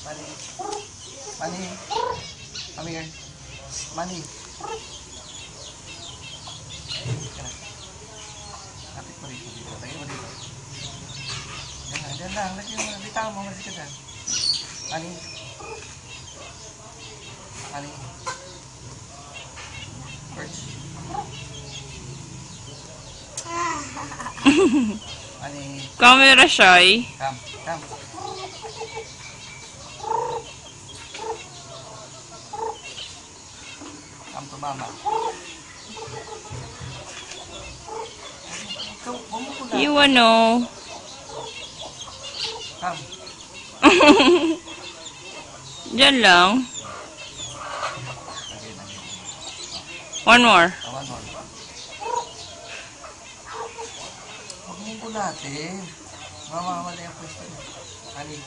Money. Money. Come here. Money. Kapit mo dito. Lagay mo dito. Diyan lang. Lagay mo. Bitawan mo. Malis ka dyan. Money. Money. Perch. Money. Camera shy. Come. Come to mama. You know. Come. Diyan lang. One more. One more. Huwag mong kulatin. Mamamali ang pwesto mo. Honey.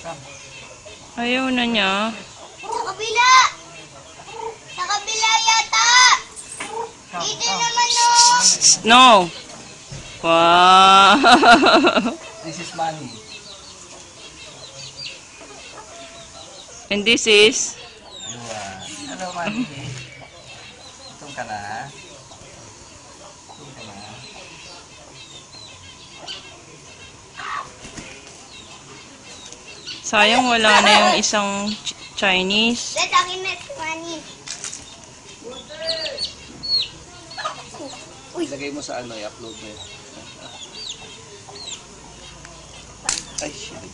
Come. Ayaw na niya. Sa kabila! Sa kabila yata! Come. Dito Come. naman no! No. Wow. This is money. And this is? Hello, money. Itong ka na. Sayang wala na yung isang Chinese. Let akin na si Manny. Ilagay mo sa ano, i-upload mo yun. Ay, shit.